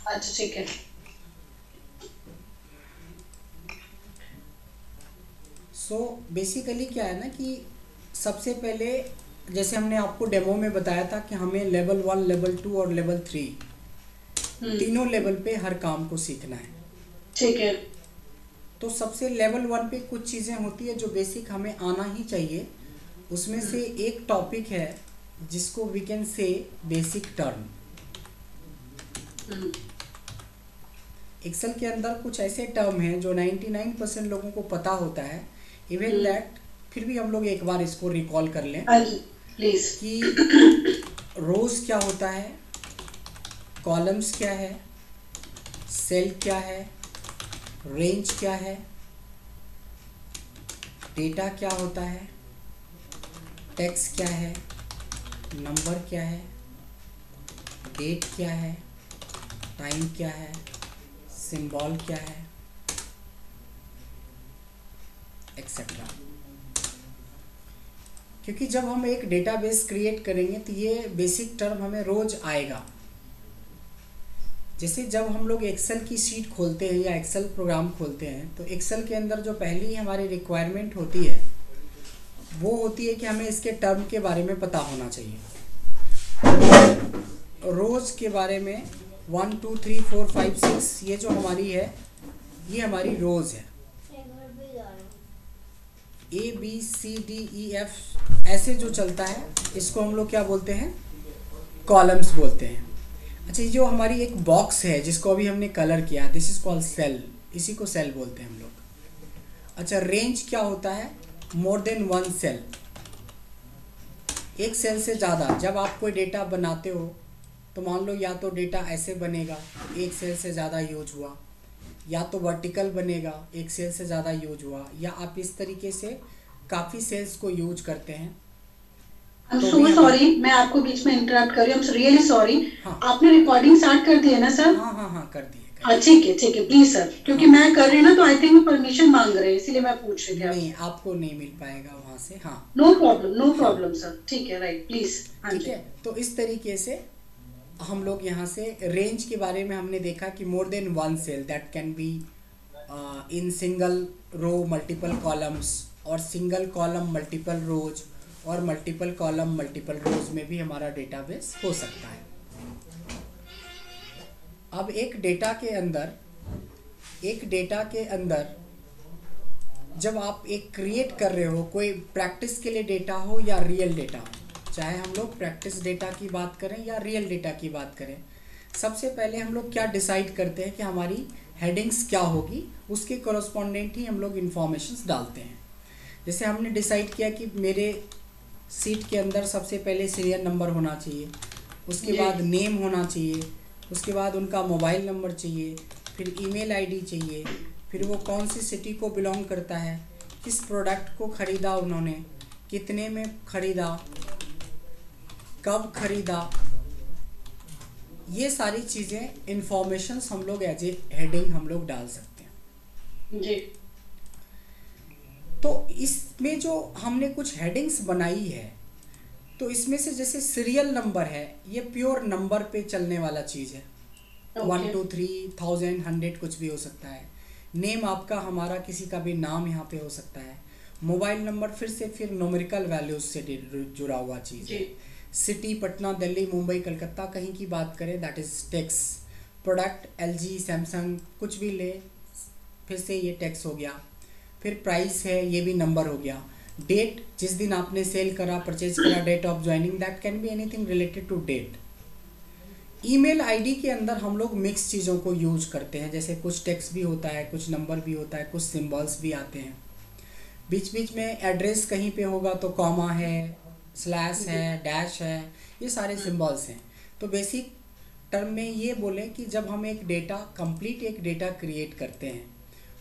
अच्छा ठीक है। सो बेसिकली क्या है ना कि सबसे पहले जैसे हमने आपको डेमो में बताया था कि हमें लेवल 1, लेवल 2 और लेवल 3 तीनों लेवल पे हर काम को सीखना है। ठीक है। तो सबसे लेवल 1 पे कुछ चीज़ें होती है जो बेसिक हमें आना ही चाहिए। उसमें से एक टॉपिक है जिसको we can say basic term. Excel के अंदर कुछ ऐसे टर्म हैं जो 99% लोगों को पता होता है, इवन दैट फिर भी हम लोग एक बार इसको रिकॉल कर लें प्लीज। कि रोज क्या होता है, कॉलम्स क्या है, सेल क्या है, रेंज क्या है, डेटा क्या होता है, टेक्स्ट क्या है, नंबर क्या है, डेट क्या है, टाइम क्या है, सिंबल क्या है, एक्सेट्रा। क्योंकि जब हम एक डेटाबेस क्रिएट करेंगे तो ये बेसिक टर्म हमें रोज आएगा। जैसे जब हम लोग एक्सेल की शीट खोलते हैं या एक्सेल प्रोग्राम खोलते हैं तो एक्सेल के अंदर जो पहली हमारी रिक्वायरमेंट होती है वो होती है कि हमें इसके टर्म के बारे में पता होना चाहिए। रोज के बारे में 1 2 3 4 5 6 ये जो हमारी है ये हमारी रोज है। ABCDEF ऐसे जो चलता है इसको हम लोग क्या बोलते हैं, कॉलम्स बोलते हैं। अच्छा, ये जो हमारी एक बॉक्स है जिसको अभी हमने कलर किया, दिस इज कॉल्ड सेल, इसी को सेल बोलते हैं हम लोग। अच्छा, रेंज क्या होता है, मोर देन 1 सेल, एक सेल से ज़्यादा। जब आप कोई डेटा बनाते हो तो मान लो या तो डेटा ऐसे बनेगा, एक सेल से ज़्यादा यूज हुआ, या तो वर्टिकल बनेगा, एक सेल से ज़्यादा यूज हुआ, या आप इस तरीके से काफ़ी सेल्स को यूज करते हैं। I'm so sorry, मैं आपको बीच में इंटरप्ट कर रही हूँ, I'm रियली सॉरी। हाँ आपने रिकॉर्डिंग स्टार्ट कर दी है ना सर? हाँ हाँ हाँ कर दिए। हाँ ठीक है प्लीज सर, क्योंकि मैं कर रही हूँ ना तो आई थिंक परमिशन मांग रहे हैं, इसीलिए मैं पूछ रही थी। नहीं, आपको नहीं मिल पाएगा वहाँ से। हाँ नो प्रॉब्लम सर, ठीक है, राइट प्लीज। हाँ ठीक जी। है, तो इस तरीके से हम लोग यहाँ से रेंज के बारे में हमने देखा कि more than 1 cell that can be in single row multiple columns, और सिंगल कॉलम मल्टीपल रोज, और मल्टीपल कॉलम मल्टीपल रोज में भी हमारा डेटाबेस हो सकता है। अब एक डेटा के अंदर जब आप एक क्रिएट कर रहे हो, कोई प्रैक्टिस के लिए डेटा हो या रियल डेटा हो, चाहे हम लोग प्रैक्टिस डेटा की बात करें या रियल डेटा की बात करें, सबसे पहले हम लोग क्या डिसाइड करते हैं कि हमारी हेडिंग्स क्या होगी, उसके कॉरस्पॉन्डेंट ही हम लोग इन्फॉर्मेशंस डालते हैं। जैसे हमने डिसाइड किया कि मेरे सीट के अंदर सबसे पहले सीरियल नंबर होना चाहिए, उसके बाद नेम होना चाहिए, उसके बाद उनका मोबाइल नंबर चाहिए, फिर ईमेल आईडी चाहिए, फिर वो कौन सी सिटी को बिलोंग करता है, किस प्रोडक्ट को ख़रीदा उन्होंने, कितने में ख़रीदा, कब ख़रीदा, ये सारी चीज़ें इन्फॉर्मेशंस हम लोग एज ए हेडिंग हम लोग डाल सकते हैं जी। तो इसमें जो हमने कुछ हेडिंग्स बनाई है तो इसमें से जैसे सीरियल नंबर है, ये प्योर नंबर पे चलने वाला चीज़ है। 1 2 3 1000 100 कुछ भी हो सकता है। नेम आपका हमारा किसी का भी नाम यहाँ पे हो सकता है। मोबाइल नंबर फिर न्यूमेरिकल वैल्यूज से जुड़ा हुआ चीज़ है। सिटी पटना, दिल्ली, मुंबई, कलकत्ता कहीं की बात करें that is text. Product LG, Samsung कुछ भी ले, फिर से ये टेक्स हो गया। फिर प्राइस है, ये भी नंबर हो गया। डेट, जिस दिन आपने सेल करा, परचेज करा, date of joining, that can be anything related to date. Email ID के अंदर हम लोग मिक्स चीज़ों को यूज करते हैं, जैसे कुछ टेक्स्ट भी होता है, कुछ नंबर भी होता है, कुछ सिंबल्स भी आते हैं। बीच बीच में एड्रेस कहीं पे होगा तो कॉमा है, स्लैश है, डैश है, ये सारे सिंबल्स हैं। तो बेसिक टर्म में ये बोलें कि जब हम एक डेटा क्रिएट करते हैं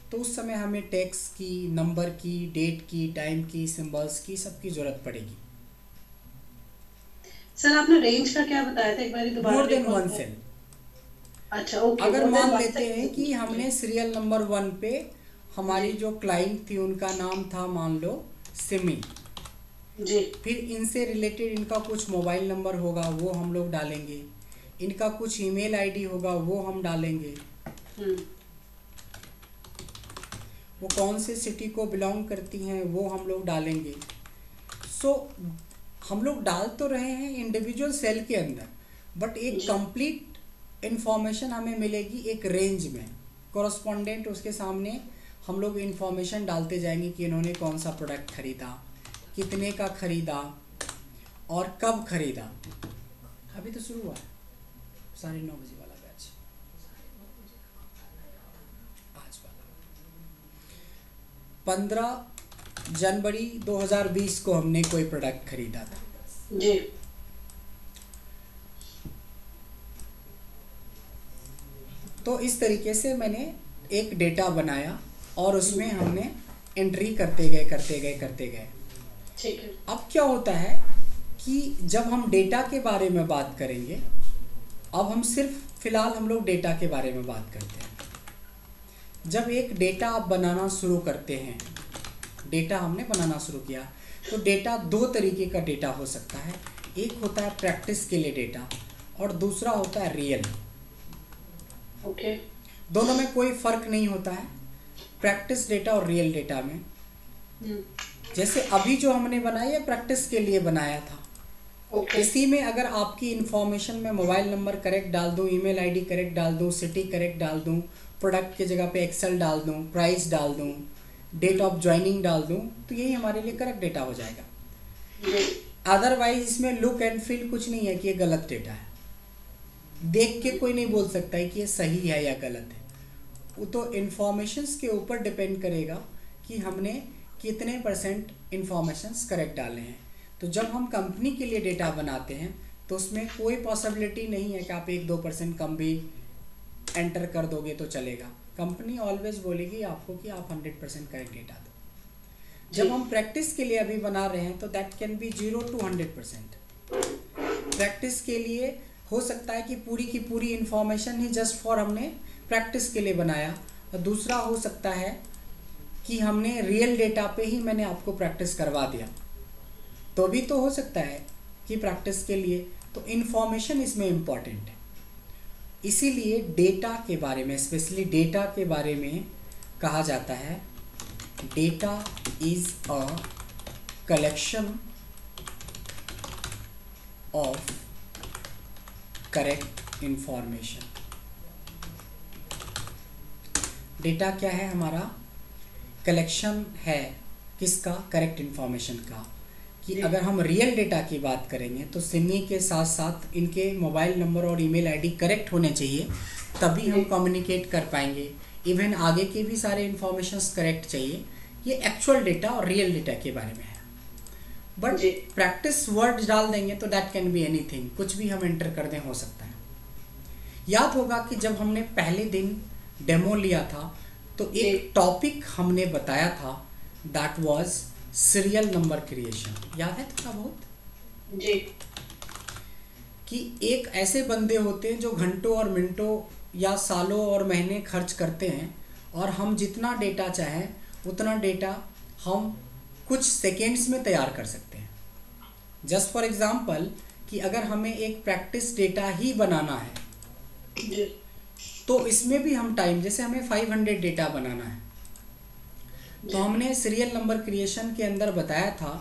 तो उस समय हमें टेक्स्ट की, नंबर की, डेट की, टाइम की, सिंबल्स की, सबकी ज़रूरत पड़ेगी। सर आपने रेंज का क्या बताया था, एक बार दोबारा? More than 1 cell. अच्छा ओके। अगर मान लेते हैं कि हमने सीरियल नंबर 1 पे हमारी जो क्लाइंट थी उनका नाम था मान लो सिमी जी, फिर इनसे रिलेटेड इनका कुछ मोबाइल नंबर होगा वो हम लोग डालेंगे, इनका कुछ ईमेल आईडी होगा वो हम डालेंगे, वो कौन से सिटी को बिलोंग करती हैं वो हम लोग डालेंगे। सो हम लोग डाल तो रहे हैं इंडिविजुअल सेल के अंदर, बट एक कंप्लीट इंफॉर्मेशन हमें मिलेगी एक रेंज में, कॉरस्पॉन्डेंट उसके सामने हम लोग इंफॉर्मेशन डालते जाएंगे कि इन्होंने कौन सा प्रोडक्ट खरीदा, कितने का खरीदा और कब खरीदा। अभी तो शुरू हुआ है, 9:30 बजे वाला बैच, आज वाला 15 जनवरी 2020 को हमने कोई प्रोडक्ट खरीदा था जी। तो इस तरीके से मैंने एक डेटा बनाया और उसमें हमने एंट्री करते गए। ठीक है। अब क्या होता है कि जब हम डेटा के बारे में बात करेंगे, अब हम सिर्फ फिलहाल हम लोग डेटा के बारे में बात करते हैं। जब एक डेटा आप बनाना शुरू करते हैं, डेटा हमने बनाना शुरू किया, तो डेटा दो तरीके का डेटा हो सकता है। एक होता है प्रैक्टिस के लिए डेटा और दूसरा होता है रियल। ओके। दोनों में कोई फर्क नहीं होता है, प्रैक्टिस डेटा और रियल डेटा में। जैसे अभी जो हमने बनाया है प्रैक्टिस के लिए बनाया था। ओके। इसी में अगर आपकी इंफॉर्मेशन में मोबाइल नंबर करेक्ट डाल दूं, ईमेल आईडी करेक्ट डाल दूं, सिटी करेक्ट डाल दूं, प्रोडक्ट की जगह पे एक्सेल डाल दूं, प्राइस डाल दूं, डेट ऑफ ज्वाइनिंग डाल दूं, तो यही हमारे लिए करेक्ट डेटा हो जाएगा। अदरवाइज इसमें लुक एंड फील कुछ नहीं है कि ये गलत डेटा है। देख के कोई नहीं बोल सकता है कि ये सही है या गलत है। वो तो इन्फॉर्मेशंस के ऊपर डिपेंड करेगा कि हमने कितने परसेंट इन्फॉर्मेशंस करेक्ट डाले हैं। तो जब हम कंपनी के लिए डेटा बनाते हैं तो उसमें कोई पॉसिबिलिटी नहीं है कि आप 1-2% कम भी एंटर कर दोगे तो चलेगा। कंपनी ऑलवेज बोलेगी आपको कि आप 100% करेक्ट डेटा दो। जब हम प्रैक्टिस के लिए अभी बना रहे हैं तो that can B 0 to 100%। Practice के लिए हो सकता है कि पूरी की पूरी इंफॉर्मेशन ही जस्ट फॉर हमने प्रैक्टिस के लिए बनाया, और दूसरा हो सकता है कि हमने रियल डेटा पे ही मैंने आपको प्रैक्टिस करवा दिया, तो भी तो हो सकता है कि प्रैक्टिस के लिए। तो इन्फॉर्मेशन इसमें इम्पॉर्टेंट है। इसीलिए डेटा के बारे में, स्पेशली डेटा के बारे में कहा जाता है data is a collection of correct information. Data क्या है हमारा? कलेक्शन है किसका? करेक्ट इंफॉर्मेशन का। कि अगर हम रियल डेटा की बात करेंगे तो सिमी के साथ साथ इनके मोबाइल नंबर और ईमेल आईडी करेक्ट होने चाहिए, तभी हम कम्युनिकेट कर पाएंगे। इवन आगे के भी सारे इन्फॉर्मेशंस करेक्ट चाहिए। ये एक्चुअल डेटा और रियल डेटा के बारे में है। बट प्रैक्टिस वर्ड डाल देंगे तो दैट कैन बी एनीथिंग, कुछ भी हम एंटर कर दें हो सकता है। याद होगा कि जब हमने पहले दिन डेमो लिया था तो एक टॉपिक हमने बताया था, that was serial number creation. याद है थोड़ा बहुत जी? कि एक ऐसे बंदे होते हैं जो घंटों और मिनटों या सालों और महीने खर्च करते हैं, और हम जितना डेटा चाहें उतना डेटा हम कुछ सेकेंड्स में तैयार कर सकते हैं। जस्ट फॉर एग्जांपल कि अगर हमें एक प्रैक्टिस डेटा ही बनाना है जी। तो इसमें भी हम टाइम, जैसे हमें 500 डेटा बनाना है, तो हमने सीरियल नंबर क्रिएशन के अंदर बताया था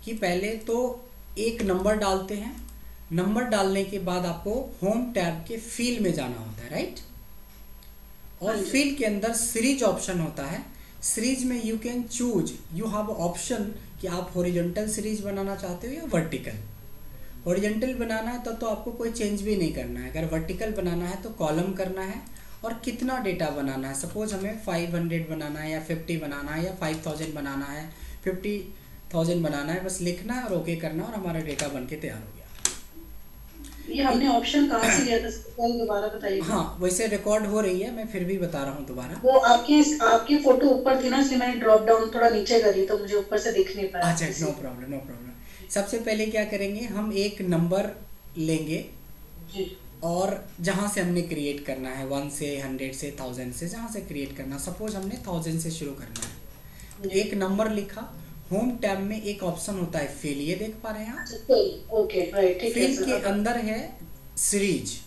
कि पहले तो एक नंबर डालते हैं, नंबर डालने के बाद आपको होम टैब के फील्ड में जाना होता है, राइट? और फील्ड के अंदर सीरीज ऑप्शन होता है। सीरीज में you can choose, you have option कि आप हॉरिजॉन्टल सीरीज बनाना चाहते हो या वर्टिकल। हॉरिजॉन्टल बनाना है तो आपको कोई चेंज भी नहीं करना है। अगर वर्टिकल बनाना है तो कॉलम करना है और कितना डेटा बनाना है। सपोज हमें 500 बनाना है या 50 बनाना है या 5000 बनाना है, 50,000 बनाना है, बस लिखना है और ओके करना और हमारा डेटा बन के तैयार हो गया। ये हमने ऑप्शन कहाँ से लिया था, दोबारा बताइए। हाँ, वैसे रिकॉर्ड हो रही है, मैं फिर भी बता रहा हूँ दोबारा। वो आपकी फोटो ऊपर थी ना, इसलिए मैंने ड्रॉप डाउन थोड़ा नीचे करी तो मुझे ऊपर से दिख नहीं पाया। अच्छा, नो प्रॉब्लम नो प्रॉब्लम। सबसे पहले क्या करेंगे, हम एक नंबर लेंगे जी। और जहाँ से हमने क्रिएट करना है, 1 से 100 से 1000 से जहाँ से क्रिएट करना, सपोज हमने 1000 से शुरू करना है। एक नंबर लिखा, होम टैब में एक ऑप्शन होता है फिल, ये देख पा रहे हैं आप? ओके राइट, ठीक है। फिल के अंदर है सीरीज।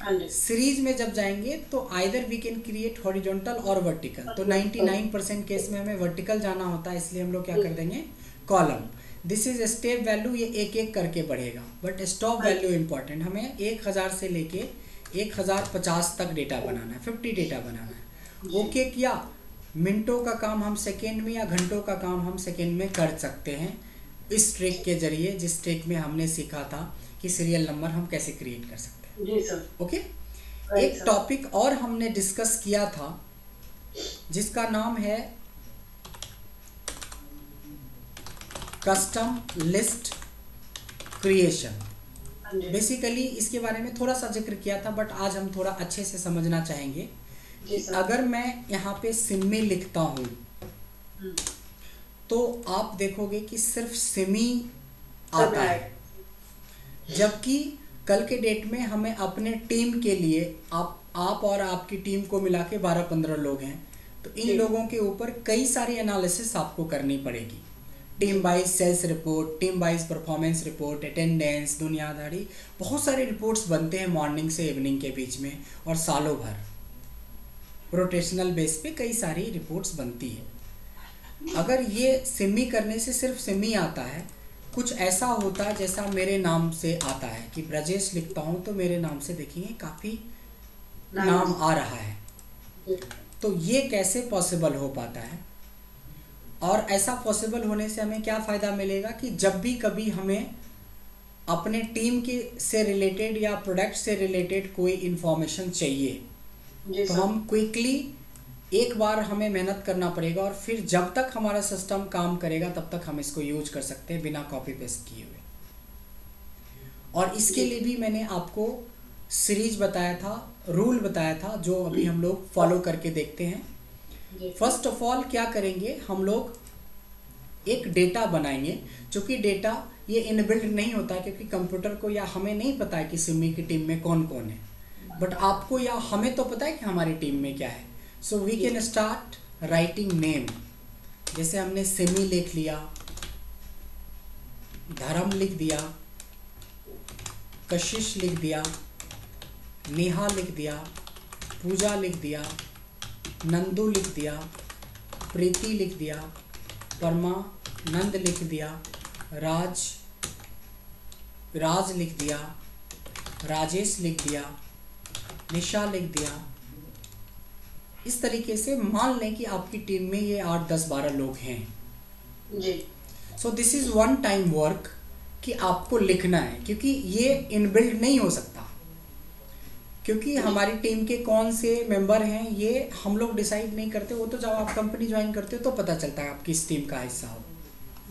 हाँ जी। सीरीज में जब जाएंगे तो either we can create horizontal और वर्टिकल। तो 99% केस में हमें वर्टिकल जाना होता है, इसलिए हम लोग क्या कर देंगे, column. This is step value, ये एक एक करके बढ़ेगा, बट स्टॉप वैल्यू इंपॉर्टेंट। हमें 1000 से लेके 1050 तक डेटा बनाना है, 50 डेटा बनाना है। ओके किया, मिनटों का काम हम सेकेंड में या घंटों का काम हम सेकेंड में कर सकते हैं इस ट्रिक के जरिए, जिस ट्रिक में हमने सीखा था कि सीरियल नंबर हम कैसे क्रिएट कर सकते हैं। जी सर। ओके। एक टॉपिक और हमने डिस्कस किया था जिसका नाम है कस्टम लिस्ट क्रिएशन। बेसिकली इसके बारे में थोड़ा सा जिक्र किया था, बट आज हम थोड़ा अच्छे से समझना चाहेंगे कि अगर मैं यहाँ पे सिमी लिखता हूँ तो आप देखोगे कि सिर्फ सिमी आता है, जबकि कल के डेट में हमें अपने टीम के लिए आप और आपकी टीम को मिला के 12-15 लोग हैं, तो इन लोगों के ऊपर कई सारी एनालिसिस आपको करनी पड़ेगी। Team wise sales report, team wise performance report, attendance, दुनियादारी, बहुत सारे रिपोर्ट्स बनते हैं मॉर्निंग से इवनिंग के बीच में, और सालों भर रोटेशनल बेस पे कई सारी रिपोर्ट्स बनती है। अगर ये सिमी करने से सिर्फ सिमी आता है, कुछ ऐसा होता है जैसा मेरे नाम से आता है कि ब्रजेश लिखता हूँ तो मेरे नाम से देखिए काफ़ी नाम आ रहा है, तो ये कैसे पॉसिबल हो पाता है? और ऐसा पॉसिबल होने से हमें क्या फ़ायदा मिलेगा कि जब भी कभी हमें अपने टीम के से रिलेटेड या प्रोडक्ट से रिलेटेड कोई इन्फॉर्मेशन चाहिए तो हम क्विकली एक बार हमें मेहनत करना पड़ेगा, और फिर जब तक हमारा सिस्टम काम करेगा तब तक हम इसको यूज कर सकते हैं बिना कॉपी पेस्ट किए हुए। और इसके लिए भी मैंने आपको सीरीज बताया था, रूल बताया था, जो अभी हम लोग फॉलो करके देखते हैं। फर्स्ट ऑफ ऑल क्या करेंगे, हम लोग एक डेटा बनाएंगे, जो कि डेटा ये इनबिल्ट नहीं होता क्योंकि कंप्यूटर को या हमें नहीं पता है कि सिमी की टीम में कौन कौन है, बट आपको या हमें तो पता है कि हमारी टीम में क्या है। So we can start writing name. जैसे हमने सिमी लिख लिया, धर्म लिख दिया, कशिश लिख दिया, नेहा लिख दिया, पूजा लिख दिया, नंदू लिख दिया, प्रीति लिख दिया, परमानंद लिख दिया, राज लिख दिया, राजेश लिख दिया, निशा लिख दिया। इस तरीके से मान लें कि आपकी टीम में ये 8, 10, 12 लोग हैं जी। So this is one time work कि आपको लिखना है, क्योंकि ये इनबिल्ट नहीं हो सकता, क्योंकि हमारी टीम के कौन से मेंबर हैं ये हम लोग डिसाइड नहीं करते। वो तो जब आप कंपनी ज्वाइन करते हो तो पता चलता है आप किस टीम का हिस्सा हो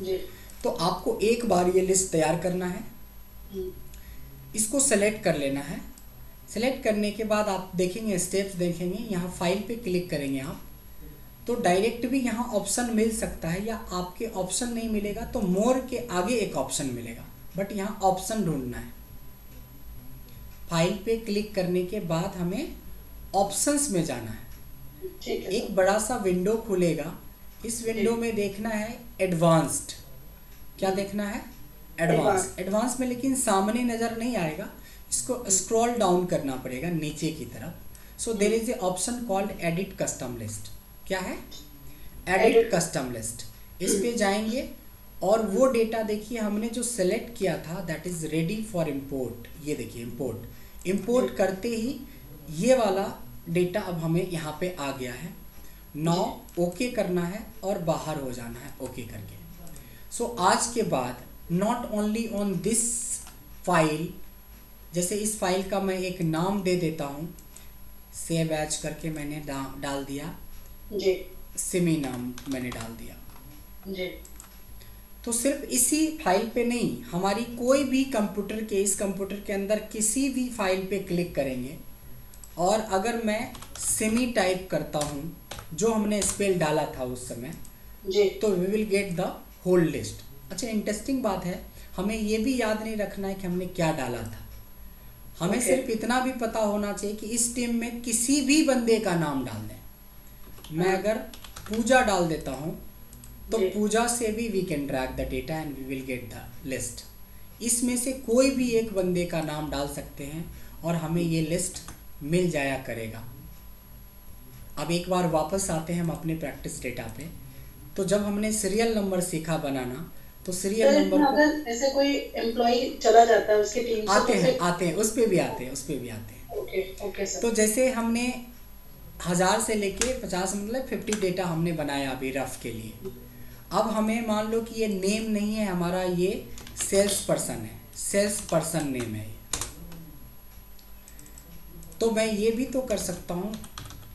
जी। तो आपको एक बार ये लिस्ट तैयार करना है, इसको सेलेक्ट कर लेना है। सेलेक्ट करने के बाद आप देखेंगे, स्टेप्स देखेंगे, यहाँ फाइल पे क्लिक करेंगे आप, तो डायरेक्ट भी यहाँ ऑप्शन मिल सकता है, या आपके ऑप्शन नहीं मिलेगा तो मोर के आगे एक ऑप्शन मिलेगा, बट यहाँ ऑप्शन ढूंढना है। फाइल पे क्लिक करने के बाद हमें ऑप्शंस में जाना है। एक बड़ा सा विंडो खुलेगा, इस विंडो में देखना है एडवांस्ड। क्या देखना है? एडवांस में, लेकिन सामने नज़र नहीं आएगा, इसको स्क्रॉल डाउन करना पड़ेगा नीचे की तरफ। So there is a option called edit custom list. क्या है? Edit custom list. इस पे जाएंगे और वो डेटा देखिए हमने जो सेलेक्ट किया था that is ready for import. ये देखिए इंपोर्ट करते ही ये वाला डेटा अब हमें यहाँ पे आ गया है। नाउ ओके करना है और बाहर हो जाना है ओके करके। सो आज के बाद not only on this file, जैसे इस फाइल का मैं एक नाम दे देता हूँ, सेव एज करके मैंने डाल दिया जी, सिमी नाम मैंने डाल दिया जी। तो सिर्फ इसी फाइल पे नहीं, हमारी कोई भी कंप्यूटर के, इस कंप्यूटर के अंदर किसी भी फाइल पे क्लिक करेंगे और अगर मैं सिमी टाइप करता हूँ जो हमने स्पेल डाला था उस समय जी, तो we will get the whole list. अच्छा, इंटरेस्टिंग बात है, हमें ये भी याद नहीं रखना है कि हमने क्या डाला था। हमें सिर्फ इतना भी पता होना चाहिए कि इस टीम में किसी भी बंदे का नाम डाल दें। मैं अगर पूजा डाल देता हूँ तो पूजा से भी we can track the data and we will get the list. इसमें से कोई भी एक बंदे का नाम डाल सकते हैं और हमें ये लिस्ट मिल जाया करेगा। अब एक बार वापस आते हैं हम अपने प्रैक्टिस डेटा पे। तो जब हमने सीरियल नंबर सीखा बनाना, तो सीरियल नंबर को अगर ऐसे कोई एम्प्लॉय चला जाता है उसकी टीम से, आते हैं उस पे भी आते हैं। Okay sir. तो जैसे हमने 1000 से लेके 50 मतलब 50 डेटा हमने बनाया अभी रफ के लिए। अब हमें मान लो कि ये नेम नहीं है हमारा, ये सेल्स पर्सन है, सेल्स पर्सन नेम है। तो मैं ये भी तो कर सकता हूँ,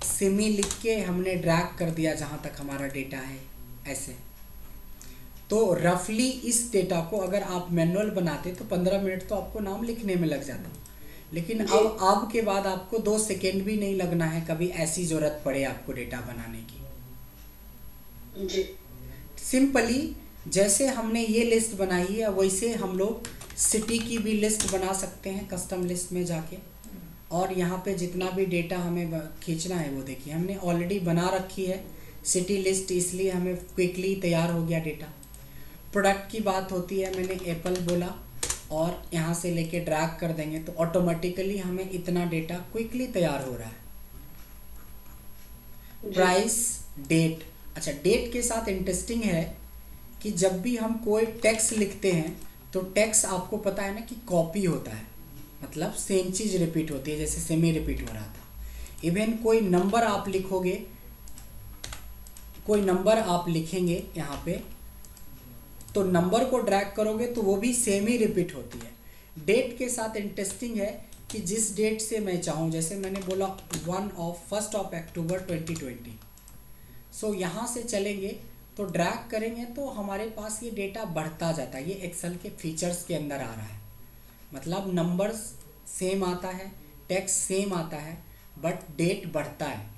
सेमी लिख के हमने ड्रैग कर दिया जहाँ तक हमारा डेटा है ऐसे। तो रफली इस डेटा को अगर आप मैनुअल बनाते तो 15 मिनट तो आपको नाम लिखने में लग जाता, लेकिन अब के बाद आपको 2 सेकेंड भी नहीं लगना है कभी ऐसी ज़रूरत पड़े आपको डेटा बनाने की। जी। सिंपली जैसे हमने ये लिस्ट बनाई है वैसे हम लोग सिटी की भी लिस्ट बना सकते हैं कस्टम लिस्ट में जाके। और यहाँ पे जितना भी डेटा हमें खींचना है वो देखिए हमने ऑलरेडी बना रखी है सिटी लिस्ट, इसलिए हमें क्विकली तैयार हो गया डेटा। प्रोडक्ट की बात होती है, मैंने एप्पल बोला और यहाँ से लेके ड्रैग कर देंगे तो ऑटोमेटिकली हमें इतना डेटा क्विकली तैयार हो रहा है। Price, date. अच्छा, डेट के साथ इंटरेस्टिंग है कि जब भी हम कोई टेक्स्ट लिखते हैं तो टेक्स्ट आपको पता है ना कि कॉपी होता है, मतलब सेम चीज़ रिपीट होती है, जैसे सेमी रिपीट हो रहा था। इवन कोई नंबर आप लिखोगे, कोई नंबर आप लिखेंगे यहाँ पे तो नंबर को ड्रैग करोगे तो वो भी सेम ही रिपीट होती है। डेट के साथ इंटरेस्टिंग है कि जिस डेट से मैं चाहूँ, जैसे मैंने बोला 1 अक्टूबर 2020, सो यहाँ से चलेंगे तो ड्रैग करेंगे तो हमारे पास ये डेटा बढ़ता जाता है। ये एक्सेल के फीचर्स के अंदर आ रहा है, मतलब नंबर्स सेम आता है, टेक्स्ट सेम आता है, बट डेट बढ़ता है,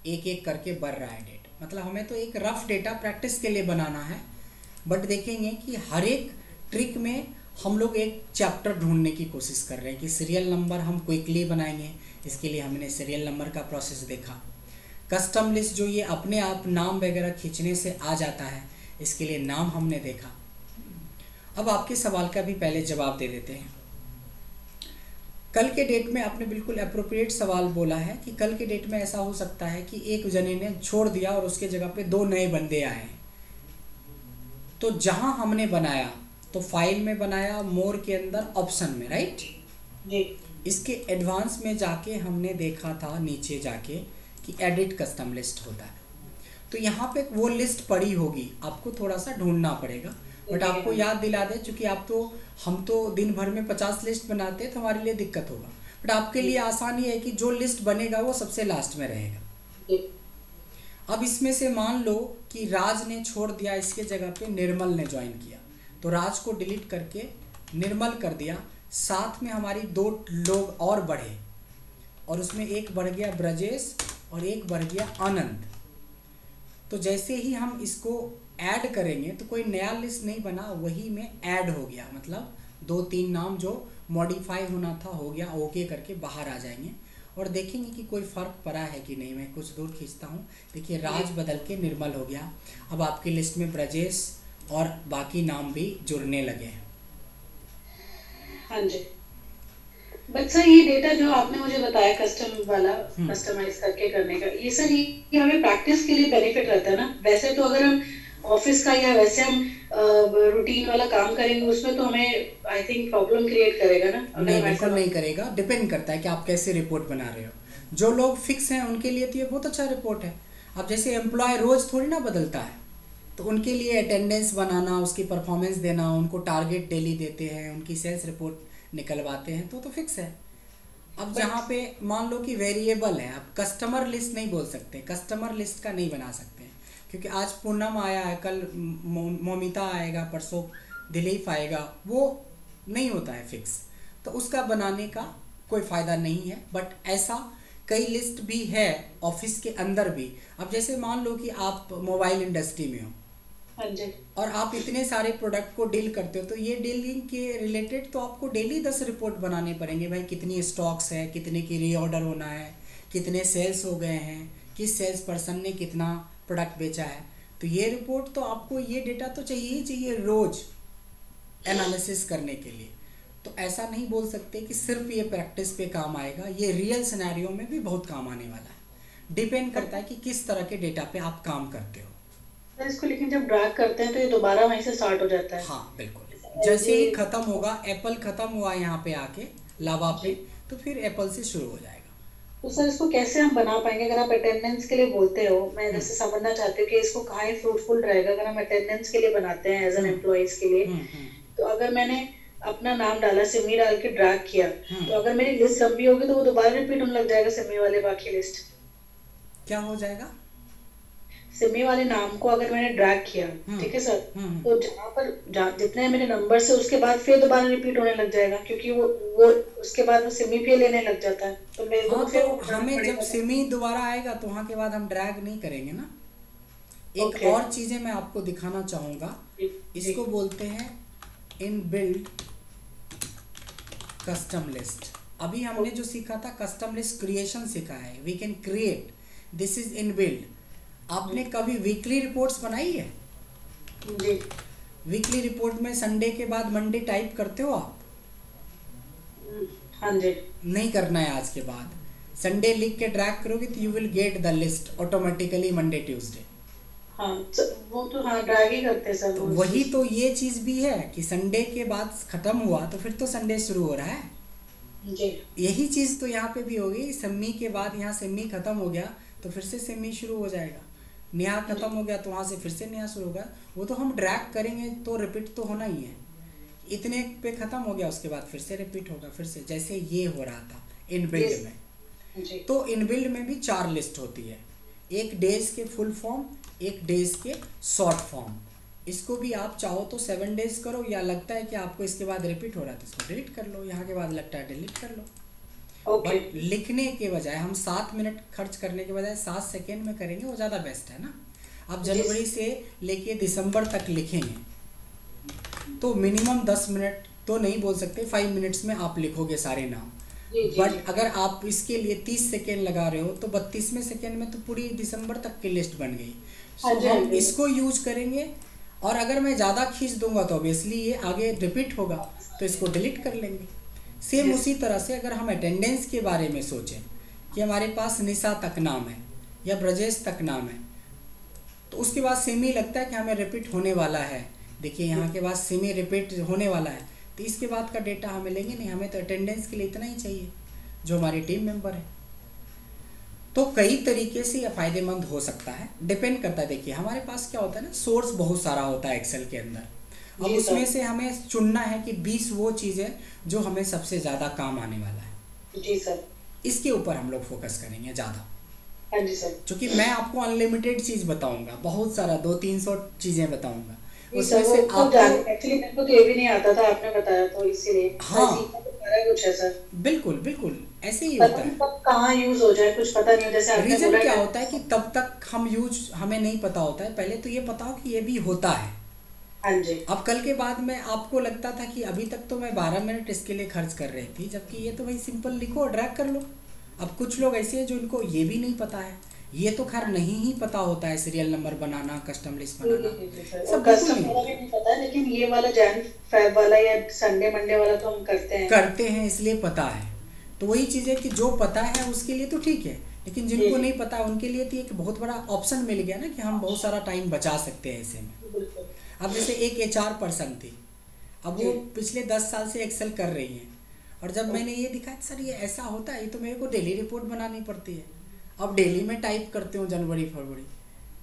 एक एक करके बढ़ रहा है डेट। मतलब हमें तो एक रफ डेटा प्रैक्टिस के लिए बनाना है, बट देखेंगे कि हर एक ट्रिक में हम लोग एक चैप्टर ढूंढने की कोशिश कर रहे हैं कि सीरियल नंबर हम क्विकली बनाएंगे। इसके लिए हमने सीरियल नंबर का प्रोसेस देखा। कस्टम लिस्ट जो ये अपने आप नाम वगैरह खींचने से आ जाता है, इसके लिए नाम हमने देखा। अब आपके सवाल का भी पहले जवाब दे देते हैं। कल के डेट में आपने बिल्कुल अप्रोप्रिएट सवाल बोला है कि कल के डेट में ऐसा हो सकता है कि एक जने ने छोड़ दिया और उसके जगह पे 2 नए बंदे आए। तो जहां हमने बनाया तो फाइल में बनाया, मोर के अंदर ऑप्शन में, राइट जी। इसके एडवांस में जाके हमने देखा था नीचे जाके कि एडिट कस्टम लिस्ट होता है। तो यहाँ पे वो लिस्ट पड़ी होगी, आपको थोड़ा सा ढूंढना पड़ेगा, बट आपको याद दिला दे चूँकि हम तो दिन भर में 50 लिस्ट बनाते हैं तो हमारे लिए दिक्कत होगा, बट आपके लिए आसानी है कि जो लिस्ट बनेगा वो सबसे लास्ट में रहेगा। अब इसमें से मान लो कि राज ने छोड़ दिया, इसके जगह पे निर्मल ने ज्वाइन किया, तो राज को डिलीट करके निर्मल कर दिया। साथ में हमारी 2 लोग और बढ़े और उसमें एक बढ़ गया ब्रजेश और एक बढ़ गया आनंद। तो जैसे ही हम इसको ऐड करेंगे तो कोई नया लिस्ट नहीं बना, वही में ऐड हो गया, मतलब 2-3 नाम जो मॉडिफाई होना था हो गया, ओके करके बाहर आ जाएंगे और देखेंगे कि कोई फ़र्क पड़ा है कि नहीं। मैं कुछ दूर खींचता हूँ, देखिए राज बदल के निर्मल हो गया। अब आपकी लिस्ट में ब्रजेश और बाकी नाम भी जुड़ने लगे हैं। हाँ जी। बट सर ये डेटा जो आपने मुझे बताया कस्टम वाला, कस्टमाइज करके करने का, ये सर ये हमें प्रैक्टिस के लिए बेनिफिट रहता है ना। वैसे तो अगर हम ऑफिस का या वैसे हम रूटीन वाला काम करेंगे उसमें तो हमें आई थिंक प्रॉब्लम क्रिएट करेगा ना। नहीं, बिल्कुल नहीं करेगा, डिपेंड करता है कि आप कैसे रिपोर्ट बना रहे हो। जो लोग फिक्स हैं उनके लिए तो ये बहुत अच्छा रिपोर्ट है। अब जैसे एम्प्लॉय रोज़ थोड़ी ना बदलता है, तो उनके लिए अटेंडेंस बनाना, उसकी परफॉर्मेंस देना, उनको टारगेट डेली देते हैं, उनकी सेल्स रिपोर्ट निकलवाते हैं, तो फिक्स है। अब जहाँ पे मान लो कि वेरिएबल है, आप कस्टमर लिस्ट नहीं बोल सकते, कस्टमर लिस्ट का नहीं बना सकते, क्योंकि आज पूनम आया है, कल मोमिता आएगा, परसों दिलीप आएगा, वो नहीं होता है फिक्स, तो उसका बनाने का कोई फ़ायदा नहीं है। बट ऐसा कई लिस्ट भी है ऑफिस के अंदर भी। अब जैसे मान लो कि आप मोबाइल इंडस्ट्री में हो और आप इतने सारे प्रोडक्ट को डील करते हो, तो ये डीलिंग के रिलेटेड तो आपको डेली 10 रिपोर्ट बनाने पड़ेंगे। भाई कितनी स्टॉक्स है, कितने की रीऑर्डर होना है, कितने सेल्स हो गए हैं, किस सेल्स पर्सन ने कितना प्रोडक्ट बेचा है, तो ये रिपोर्ट तो आपको, ये डेटा तो चाहिए ही चाहिए रोज़। एनालिसिस करने के लिए। तो ऐसा नहीं बोल सकते कि सिर्फ ये प्रैक्टिस पे काम आएगा, ये रियल सिनेरियो में भी बहुत काम आने वाला है। डिपेंड करता है कि किस तरह के डेटा पे आप काम करते हो। सर इसको लेकिन जब ड्रैग करते हैं तो ये दोबारा वहीं से स्टार्ट हो जाता है। हाँ बिल्कुल, जैसे ही खत्म होगा, एप्पल खत्म हुआ यहाँ पे आके लावा पे, तो फिर एप्पल से शुरू हो जाएगा। तो सर इसको कैसे हम बना पाएंगे? अगर आप अटेंडेंस के लिए बोलते हो, मैं जैसे समझना चाहती हूँ कि इसको कहाँ फ्रूटफुल रहेगा अगर हम अटेंडेंस के लिए बनाते हैं एज एन एम्प्लॉइज के लिए। तो अगर मैंने अपना नाम डाला, सिमी डाल के ड्रैग किया, तो अगर मेरी लिस्ट लंबी होगी तो वो दोबारा रिपीट होने लग जाएगा सिमी वाले बाकी लिस्ट। क्या हो जाएगा? सिमी वाले नाम को अगर मैंने ड्रैग किया, ठीक है सर, तो जहाँ पर जितने मेरे नंबर से उसके बाद फिर दोबारा रिपीट होने लग जाएगा, क्योंकि वो उसके बाद वो सिमी पे लेने लग जाता है। तो मेरे को फिर हमें जब सिमी दोबारा आएगा तो वहाँ के बाद हम ड्रैग नहीं करेंगे ना। एक और चीजें मैं आपको दिखाना चाहूंगा, इसको बोलते हैं इनबिल्ट कस्टम लिस्ट। अभी हमने जो सीखा था कस्टम लिस्ट क्रिएशन सीखा है, we can create, this is inbuilt. आपने कभी वीकली रिपोर्ट्स बनाई है? जी। वीकली रिपोर्ट में संडे के बाद मंडे टाइप करते हो आप? हाँ जी। नहीं करना है आज के बाद। संडे लिख के ड्रैग करोगे तो you will get the list automatically Monday Tuesday. हाँ वो तो हाँ ड्रैग ही करते हैं सर। वही तो ये चीज भी है कि संडे के बाद खत्म हुआ तो फिर तो संडे शुरू हो रहा है जी। यही चीज तो यहाँ पे भी होगी। सेमी के बाद यहाँ सेमी खत्म हो गया तो फिर से सेमी शुरू हो जाएगा, नया खत्म हो गया तो वहाँ से फिर से नया शुरू होगा। वो तो हम ड्रैग करेंगे तो रिपीट तो होना ही है। इतने पे खत्म हो गया उसके बाद फिर से रिपीट होगा, फिर से जैसे ये हो रहा था इनबिल्ड में। तो इनबिल्ड में भी 4 लिस्ट होती है, एक डेज के फुल फॉर्म, एक डेज के शॉर्ट फॉर्म। इसको भी आप चाहो तो 7 डेज करो, या लगता है कि आपको इसके बाद रिपीट हो रहा है तो इसको डिलीट कर लो, यहाँ के बाद लगता है डिलीट कर लो। बट लिखने के बजाय हम 7 मिनट खर्च करने के बजाय 7 सेकेंड में करेंगे, वो ज़्यादा बेस्ट है ना। आप जनवरी से लेके दिसंबर तक लिखेंगे तो मिनिमम 10 मिनट तो नहीं बोल सकते, 5 मिनट्स में आप लिखोगे सारे नाम। बट अगर आप इसके लिए 30 सेकेंड लगा रहे हो तो 32वें सेकेंड में तो पूरी दिसंबर तक की लिस्ट बन गई। हम इसको यूज करेंगे, और अगर मैं ज़्यादा खींच दूंगा तो ऑब्वियसली ये आगे रिपीट होगा तो इसको डिलीट कर लेंगे। सेम उसी तरह से अगर हम अटेंडेंस के बारे में सोचें कि हमारे पास निशा तक नाम है या ब्रजेश तक नाम है, तो उसके बाद सेमी लगता है कि हमें रिपीट होने वाला है। देखिए यहाँ के बाद सेमी रिपीट होने वाला है, तो इसके बाद का डेटा हमें लेंगे नहीं, हमें तो अटेंडेंस के लिए इतना ही चाहिए जो हमारी टीम मेंबर है। तो कई तरीके से यह फ़ायदेमंद हो सकता है, डिपेंड करता है। देखिए हमारे पास क्या होता है ना, सोर्स बहुत सारा होता है एक्सेल के अंदर। अब उसमें से हमें चुनना है कि 20 वो चीज़ें जो हमें सबसे ज़्यादा काम आने वाला है। जी सर। इसके ऊपर हम लोग फोकस करेंगे ज़्यादा। हाँ जी सर। क्योंकि मैं आपको अनलिमिटेड चीज़ बताऊंगा, बहुत सारा 200-300 चीज़ें बताऊंगा, उसमें से आपको एक्चुअली मेरे को तो ये भी नहीं आता था, आपने बताया तो इसीलिए। हाँ कुछ है सर। बिल्कुल बिल्कुल ऐसे ही होता है। कहाँ यूज हो जाए कुछ पता नहीं हो। जैसे रीजन क्या होता है कि तब तक हम यूज हमें नहीं पता होता है, पहले तो ये पता हो कि ये भी होता है। हाँ जी। अब कल के बाद में आपको लगता था कि अभी तक तो मैं 12 मिनट इसके लिए खर्च कर रही थी, जबकि ये तो भाई सिंपल लिखो और ड्रैग कर लो। अब कुछ लोग ऐसे हैं जो इनको ये भी नहीं पता है, ये तो खैर नहीं ही पता होता है सीरियल नंबर बनाना, कस्टम लिस्ट बनाना, सब कस्टम वाला भी नहीं पता है, लेकिन ये वाला जैन फेब वाला या संडे मंडे वाला तो हम करते हैं इसलिए पता है। तो वही चीज़ है कि जो पता है उसके लिए तो ठीक है, लेकिन जिनको नहीं पता उनके लिए तो एक बहुत बड़ा ऑप्शन मिल गया ना कि हम बहुत सारा टाइम बचा सकते हैं ऐसे में। अब जैसे एक HR पर्सन थी, अब वो पिछले 10 साल से एक्सेल कर रही हैं, और जब मैंने ये दिखाया सर ये ऐसा होता है, ये तो मेरे को डेली रिपोर्ट बनानी पड़ती है, अब डेली में टाइप करते हूँ जनवरी फरवरी,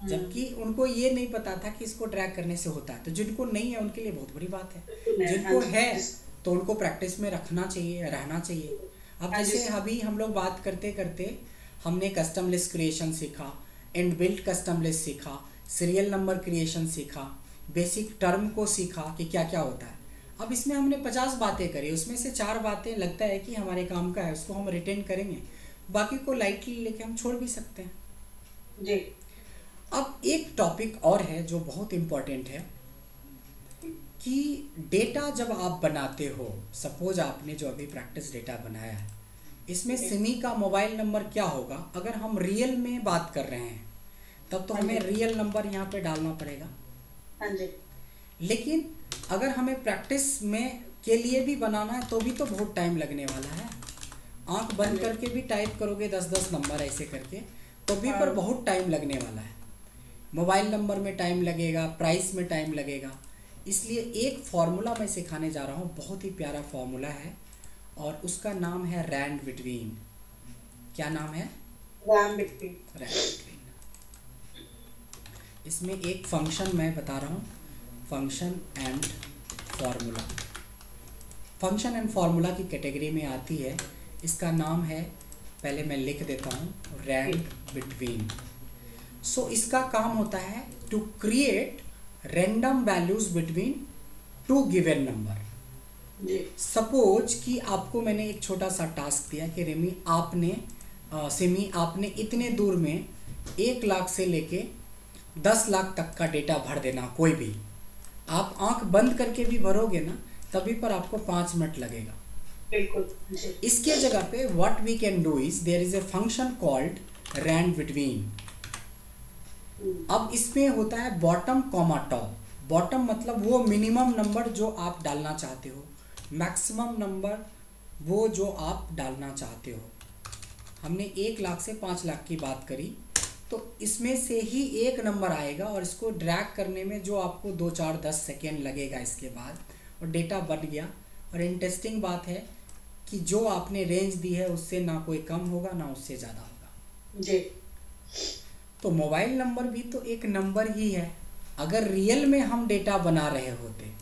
जबकि उनको ये नहीं पता था कि इसको ट्रैक करने से होता है। तो जिनको नहीं है उनके लिए बहुत बड़ी बात है, जिनको है तो उनको प्रैक्टिस में रखना चाहिए, रहना चाहिए। अब जैसे अभी हम लोग बात करते करते हमने कस्टम लिस्ट क्रिएशन सीखा, इनबिल्ट कस्टम लिस्ट सीखा, सीरियल नंबर क्रिएशन सीखा, बेसिक टर्म को सीखा कि क्या क्या होता है। अब इसमें हमने 50 बातें करी, उसमें से 4 बातें लगता है कि हमारे काम का है, उसको हम रिटेन करेंगे, बाकी को लाइटली लेके हम छोड़ भी सकते हैं जी। अब एक टॉपिक और है जो बहुत इम्पोर्टेंट है कि डेटा जब आप बनाते हो, सपोज आपने जो अभी प्रैक्टिस डेटा बनाया है, इसमें सिमी का मोबाइल नंबर क्या होगा। अगर हम रियल में बात कर रहे हैं तब तो हमें रियल नंबर यहाँ पे डालना पड़ेगा। हाँ जी। लेकिन अगर हमें प्रैक्टिस में के लिए भी बनाना है तो भी तो बहुत टाइम लगने वाला है। आंख बंद करके भी टाइप करोगे 10-10 नंबर ऐसे करके तो भी पर बहुत टाइम लगने वाला है। मोबाइल नंबर में टाइम लगेगा, प्राइस में टाइम लगेगा। इसलिए एक फार्मूला मैं सिखाने जा रहा हूँ, बहुत ही प्यारा फार्मूला है और उसका नाम है रैंड बिटवीन। क्या नाम है? Rand between. Rand between. इसमें एक फंक्शन मैं बता रहा हूँ, function and formula. Function and formula की कैटेगरी में आती है। इसका नाम है, पहले मैं लिख देता हूँ, रैंड बिटवीन। सो इसका काम होता है to create random values between two given number. Suppose कि आपको मैंने एक छोटा सा टास्क दिया कि सिमी आपने इतने दूर में 1 लाख से लेके 10 लाख तक का डेटा भर देना। कोई भी आप आंख बंद करके भी भरोगे ना तभी पर आपको 5 मिनट लगेगा। बिल्कुल। इसके जगह पे what we can do is there is a function called rand between. अब इसमें होता है बॉटम कॉमा टॉप। बॉटम मतलब वो मिनिमम नंबर जो आप डालना चाहते हो, मैक्सिमम नंबर वो जो आप डालना चाहते हो। हमने 1 लाख से 5 लाख की बात करी तो इसमें से ही एक नंबर आएगा और इसको ड्रैग करने में जो आपको 2, 4, 10 सेकेंड लगेगा इसके बाद, और डेटा बन गया। और इंटरेस्टिंग बात है कि जो आपने रेंज दी है उससे ना कोई कम होगा ना उससे ज़्यादा होगा जी। तो मोबाइल नंबर भी तो एक नंबर ही है। अगर रियल में हम डेटा बना रहे होते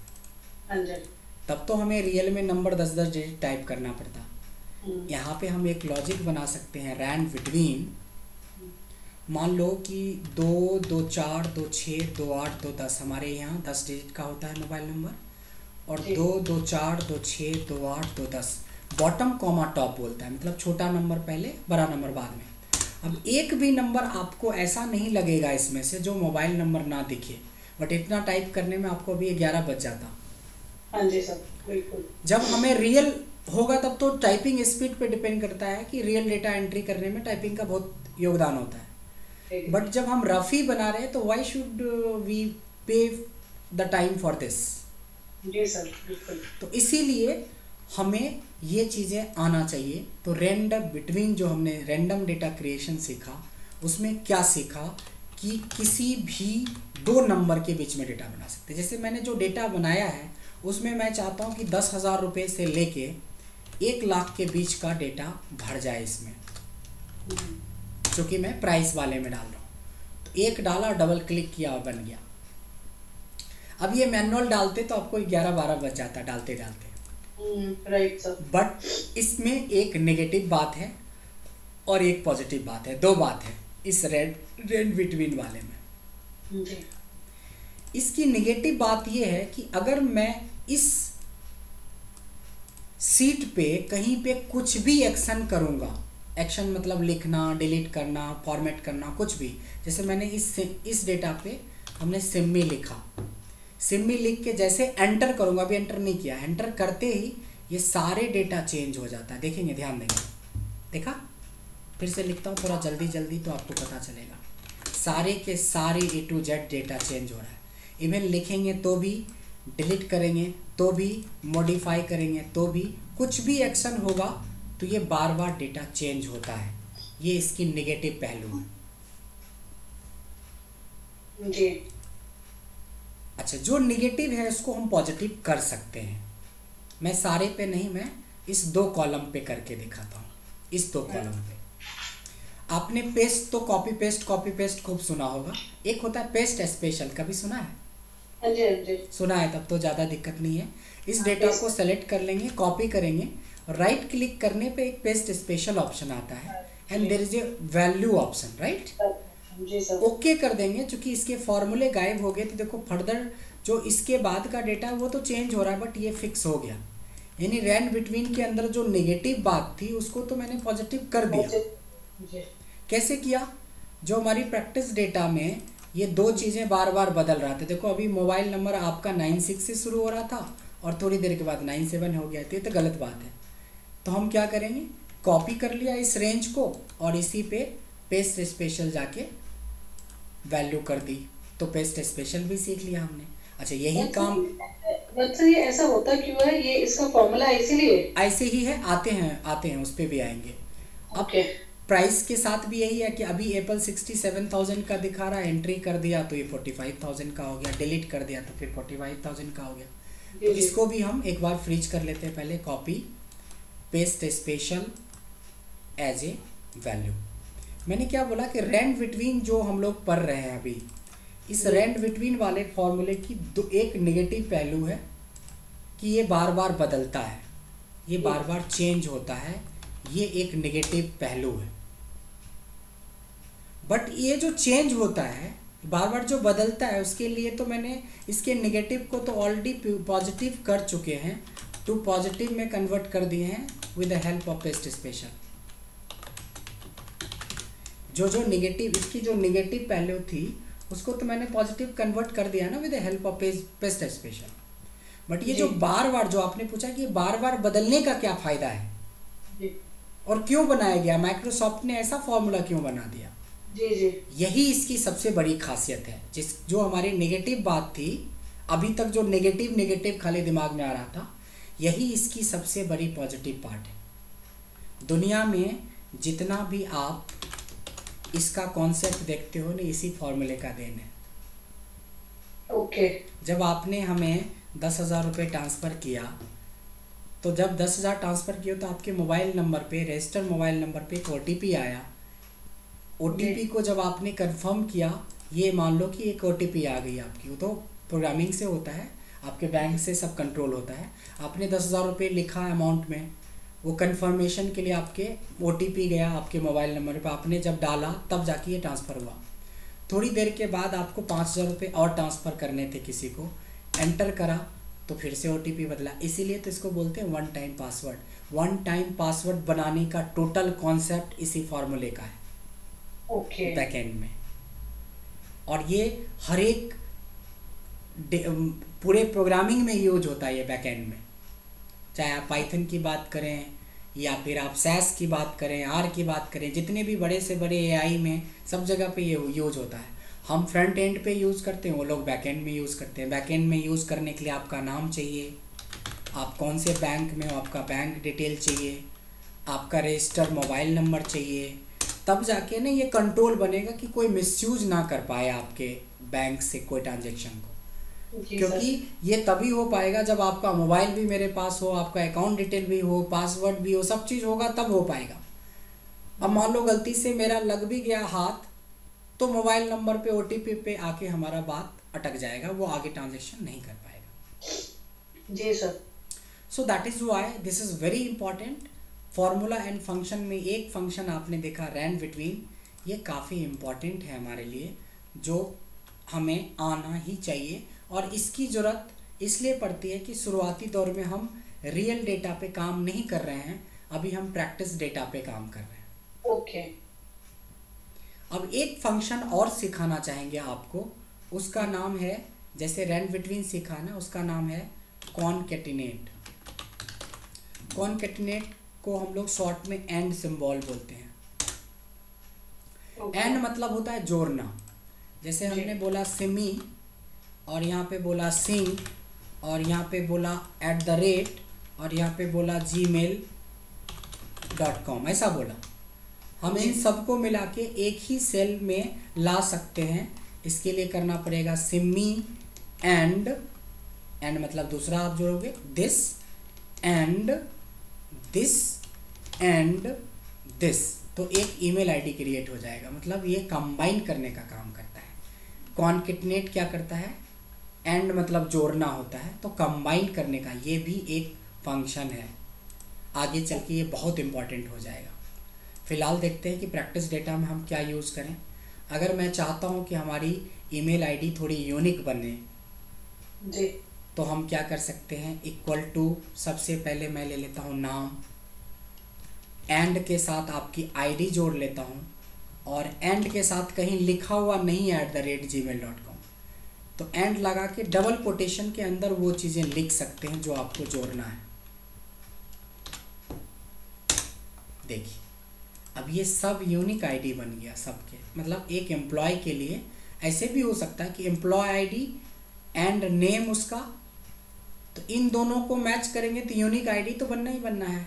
तब तो हमें रियल में नंबर 10-10 डिजिट टाइप करना पड़ता। यहाँ पे हम एक लॉजिक बना सकते हैं रैंड बिटवीन। मान लो कि 2, 2, 4, 2, 6, 2, 8, 2, 10 हमारे यहाँ 10 डिजिट का होता है मोबाइल नंबर, और 2, 2, 4, 2, 6, 2, 8, 2, 10 बॉटम कॉमा टॉप बोलता है, मतलब छोटा नंबर पहले बड़ा नंबर बाद में। अब एक भी नंबर आपको ऐसा नहीं लगेगा इसमें से जो मोबाइल नंबर ना दिखे, बट इतना टाइप करने में आपको अभी 11 बज जाता। हाँ जी सर, बिल्कुल। जब हमें रियल होगा तब तो टाइपिंग स्पीड पे डिपेंड करता है कि रियल डेटा एंट्री करने में टाइपिंग का बहुत योगदान होता है। बट जब हम रफी बना रहे हैं तो why should we pay the time for this. जी सर, बिल्कुल। तो इसीलिए हमें ये चीज़ें आना चाहिए। तो रैंडम बिटवीन जो हमने रैंडम डेटा क्रिएशन सीखा उसमें क्या सीखा कि किसी भी 2 नंबर के बीच में डेटा बना सकते हैं। जैसे मैंने जो डेटा बनाया है उसमें मैं चाहता हूँ कि 10,000 रुपये से लेके 1 लाख के बीच का डेटा भर जाए इसमें, क्योंकि मैं प्राइस वाले में डाल रहा हूँ। तो एक डाला, डबल क्लिक किया और बन गया। अब ये मैनुअल डालते तो आपको 11-12 बज जाता डालते डालते। Right sir. बट इसमें एक नेगेटिव बात है और एक पॉजिटिव बात है, 2 बात है इस रैंड बिटवीन वाले में। जी। इसकी नेगेटिव बात ये है कि अगर मैं इस सीट पे कहीं पे कुछ भी एक्शन करूँगा, एक्शन मतलब लिखना, डिलीट करना, फॉर्मेट करना, कुछ भी। जैसे मैंने इस डेटा पे हमने सिम्मी लिखा, सिम्मी लिख के जैसे एंटर करूँगा, अभी एंटर नहीं किया, एंटर करते ही ये सारे डेटा चेंज हो जाता है। देखेंगे, ध्यान देंगे, देखा? फिर से लिखता हूँ थोड़ा जल्दी जल्दी तो आपको पता चलेगा। सारे के सारे A to Z data change हो रहा है। इवन लिखेंगे तो भी, डिलीट करेंगे तो भी, मॉडिफाई करेंगे तो भी, कुछ भी एक्शन होगा तो ये बार बार डेटा चेंज होता है। ये इसकी नेगेटिव पहलू है। जी। अच्छा, जो नेगेटिव है उसको हम पॉजिटिव कर सकते हैं। मैं सारे पे नहीं, मैं इस 2 कॉलम पे करके दिखाता हूँ। इस 2 कॉलम पे आपने पेस्ट तो कॉपी पेस्ट खूब सुना होगा। एक होता है पेस्ट स्पेशल, कभी सुना है? हाँ जी, हाँ जी। सुना है, तब तो ज़्यादा दिक्कत नहीं है। इस डेटा को सेलेक्ट कर लेंगे, कॉपी करेंगे, राइट क्लिक करने पे एक पेस्ट स्पेशल ऑप्शन आता है and there is a value option, right? जी सर। ओके कर देंगे। चूंकि इसके फॉर्मूले गायब हो गए तो देखो फर्दर जो इसके बाद का डेटा वो तो चेंज हो रहा है, बट ये फिक्स हो गया। यानी रैंड बिटवीन के अंदर जो नेगेटिव बात थी उसको तो मैंने पॉजिटिव कर दिया। कैसे किया? जो हमारी प्रैक्टिस डेटा में ये 2 चीज़ें बार बार बदल रहा था। देखो अभी मोबाइल नंबर आपका 96 से शुरू हो रहा था और थोड़ी देर के बाद 97 हो गया, तो ये तो गलत बात है। तो हम क्या करेंगे, कॉपी कर लिया इस रेंज को और इसी पे पेस्ट स्पेशल जाके वैल्यू कर दी, तो पेस्ट स्पेशल भी सीख लिया हमने। अच्छा, यही काम बट सर ये ऐसा होता क्यों है, ये इसका फॉर्मूला इसीलिए? ऐसे ही है, आते हैं उस पे भी आएंगे। अब ओके। प्राइस के साथ भी यही है कि अभी एप्पल 67,000 का दिखा रहा है, एंट्री कर दिया तो ये 45,000 का हो गया, डिलीट कर दिया तो फिर 45,000 का हो गया। तो जी। इसको भी हम एक बार फ्रीज कर लेते हैं पहले, copy paste special as a value. मैंने क्या बोला कि रैंड बिटवीन जो हम लोग पढ़ रहे हैं अभी, इस रैंड बिटवीन वाले फॉर्मूले की एक नेगेटिव पहलू है कि ये बार बार बदलता है, ये बार बार चेंज होता है, ये एक नेगेटिव पहलू है। बट ये जो चेंज होता है, बार बार जो बदलता है, उसके लिए तो मैंने इसके नेगेटिव को तो ऑलरेडी पॉजिटिव कर चुके हैं, टू पॉजिटिव में कन्वर्ट कर दिए हैं with the help of paste special. जो नेगेटिव, इसकी जो नेगेटिव पहलू थी उसको तो मैंने पॉजिटिव कन्वर्ट कर दिया ना with the help of paste special. But ये जो बार बार, जो आपने पूछा कि बार बार बदलने का क्या फ़ायदा है और क्यों बनाया गया, माइक्रोसॉफ्ट ने ऐसा फॉर्मूला क्यों बना दिया, जी। यही इसकी सबसे बड़ी खासियत है। जो हमारी नेगेटिव बात थी अभी तक, जो नेगेटिव खाली दिमाग में आ रहा था, यही इसकी सबसे बड़ी पॉजिटिव पार्ट है। दुनिया में जितना भी आप इसका कॉन्सेप्ट देखते हो ना, इसी फॉर्मूले का देन है। ओके। जब आपने हमें 10,000 रुपये ट्रांसफ़र किया, तो जब 10,000 ट्रांसफ़र किया तो आपके मोबाइल नंबर पे, रजिस्टर्ड मोबाइल नंबर पे एक OTP आया। OTP को जब आपने कंफर्म किया, ये मान लो कि एक OTP आ गई आपकी, वो तो प्रोग्रामिंग से होता है, आपके बैंक से सब कंट्रोल होता है। आपने 10,000 रुपये लिखा अमाउंट में, वो कंफर्मेशन के लिए आपके OTP गया आपके मोबाइल नंबर पे, आपने जब डाला तब जाके ये ट्रांसफ़र हुआ। थोड़ी देर के बाद आपको 5,000 रुपये और ट्रांसफ़र करने थे किसी को, एंटर करा तो फिर से OTP बदला। इसीलिए तो इसको बोलते हैं one time password. One time password बनाने का टोटल कॉन्सेप्ट इसी फॉर्मूले का है, ओके। बैकएंड में। और ये हर एक पूरे प्रोग्रामिंग में यूज होता है ये बैकएंड में, चाहे आप पाइथन की बात करें या फिर आप सैस की बात करें, आर की बात करें, जितने भी बड़े से बड़े AI में सब जगह पे ये यूज होता है। हम फ्रंट एंड पे यूज़ करते हैं, वो लोग बैक एंड में यूज़ करते हैं। बैक एंड में यूज़ करने के लिए आपका नाम चाहिए, आप कौन से बैंक में हो, आपका बैंक डिटेल चाहिए, आपका रजिस्टर्ड मोबाइल नंबर चाहिए, तब जाके ना ये कंट्रोल बनेगा कि कोई मिसयूज ना कर पाए आपके बैंक से कोई ट्रांजेक्शन को। क्योंकि ये तभी हो पाएगा जब आपका मोबाइल भी मेरे पास हो, आपका अकाउंट डिटेल भी हो, पासवर्ड भी हो, सब चीज़ होगा तब हो पाएगा। अब मान लो गलती से मेरा लग भी गया हाथ, तो मोबाइल नंबर पे OTP पे आके हमारा बात अटक जाएगा, वो आगे ट्रांजेक्शन नहीं कर पाएगा। जी sir. So that is why this is very important. Formula and function में एक फंक्शन आपने देखा रैंड बिटवीन, ये काफ़ी इम्पॉर्टेंट है हमारे लिए, जो हमें आना ही चाहिए। और इसकी ज़रूरत इसलिए पड़ती है कि शुरुआती दौर में हम रियल डेटा पे काम नहीं कर रहे हैं, अभी हम प्रैक्टिस डेटा पे काम कर रहे हैं। ओके। अब एक फंक्शन और सिखाना चाहेंगे आपको, उसका नाम है, जैसे रैंड बिटवीन सीखा ना, उसका नाम है कॉनकैटिनेट। कॉनकैटिनेट को हम लोग शॉर्ट में एंड सिंबल बोलते हैं। एंड मतलब होता है जोड़ना। जैसे हमने बोला सिमी, और यहाँ पे बोला सिंग, और यहाँ पे बोला @ और यहाँ पे बोला gmail.com, ऐसा बोला। हम इन सबको मिला के एक ही सेल में ला सकते हैं। इसके लिए करना पड़ेगा सिमी एंड मतलब दूसरा आप जोड़ोगे this and this and this, तो एक ईमेल आईडी क्रिएट हो जाएगा। मतलब ये कंबाइन करने का काम करता है। कॉनकैटिनेट क्या करता है, एंड मतलब जोड़ना होता है, तो कंबाइन करने का ये भी एक फंक्शन है। आगे चल के ये बहुत इंपॉर्टेंट हो जाएगा। फ़िलहाल देखते हैं कि प्रैक्टिस डेटा में हम क्या यूज़ करें। अगर मैं चाहता हूँ कि हमारी ईमेल आईडी थोड़ी यूनिक बने जी, तो हम क्या कर सकते हैं, इक्वल टू, सबसे पहले मैं ले लेता हूँ नाम, एंड के साथ आपकी आईडी जोड़ लेता हूँ, और एंड के साथ कहीं लिखा हुआ नहीं है @gmail.com, तो एंड लगा के डबल कोटेशन के अंदर वो चीज़ें लिख सकते हैं जो आपको जोड़ना है। देखिए अब ये सब यूनिक आईडी बन गया सबके। मतलब एक एम्प्लॉय के लिए ऐसे भी हो सकता है कि एम्प्लॉय आईडी एंड नेम उसका तो इन दोनों को मैच करेंगे तो यूनिक आईडी तो बनना ही बनना है,